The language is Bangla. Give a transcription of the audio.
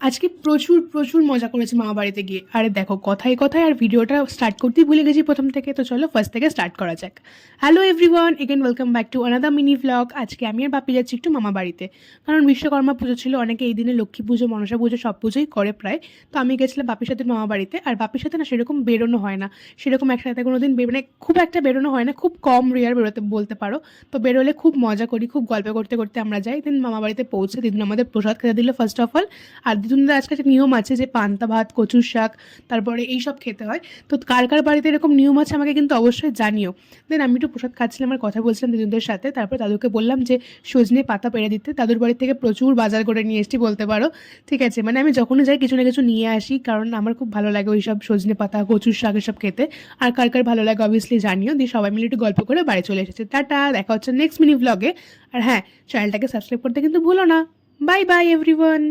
আজকে প্রচুর প্রচুর মজা করেছি মামা বাড়িতে গিয়ে। আরে দেখো, কথায় কথায় আর ভিডিওটা স্টার্ট করতেই ভুলে গেছি প্রথম থেকে। তো চলো ফার্স্ট থেকে স্টার্ট করা যাক। Hello everyone, again welcome back to another mini vlog. আজকে আমি আর বাপি যাচ্ছি একটু মামা বাড়িতে, কারণ বিশ্বকর্মা পুজো ছিল। অনেকে এই দিনে লক্ষ্মী পুজো, মনসা পুজো সব পুজোই করে প্রায়। তো আমি গেছিলাম বাপির সাথে মামা বাড়িতে। আর বাপির সাথে না সেরকম বেরোনো হয় না, সেরকম একসাথে কোনো দিন মানে খুব একটা বেরোনো হয় না, খুব কম রেয়ার বেরোতে বলতে পারো। তো বেরোলে খুব মজা করি, খুব গল্প করতে করতে আমরা যাই। দিন মামা বাড়িতে পৌঁছে দিদিন আমাদের প্রসাদ খেতে দিল ফার্স্ট অফ অল। আর দিদুনদের আজকে একটা নিয়ম আছে যে পান্তা ভাত, কচুর শাক, তারপরে এইসব খেতে হয়। তো কার কার বাড়িতে এরকম নিয়ম আছে আমাকে কিন্তু অবশ্যই জানিও। দেন আমি একটু প্রসাদ খাচ্ছিলাম আর কথা বলছিলাম দিদুনদের সাথে। তারপর দাদুকে বললাম যে সজনে পাতা পেড়ে দিতে। দাদুর বাড়ি থেকে প্রচুর বাজার করে নিয়ে এসেছি বলতে পারো। ঠিক আছে, মানে আমি যখনই যাই কিছু না কিছু নিয়ে আসি, কারণ আমার খুব ভালো লাগে ওই সব সজনে পাতা, কচুর শাক এসব খেতে। আর কার কার ভালো লাগে অবভিয়াসলি জানিও। দিয়ে সবাই মিলে একটু গল্প করে বাড়ি চলে এসেছে। টাটা, দেখা হচ্ছে নেক্সট মিনি ভ্লগে। আর হ্যাঁ, চ্যানেলটাকে সাবস্ক্রাইব করতে কিন্তু ভুলো না। Bye bye everyone.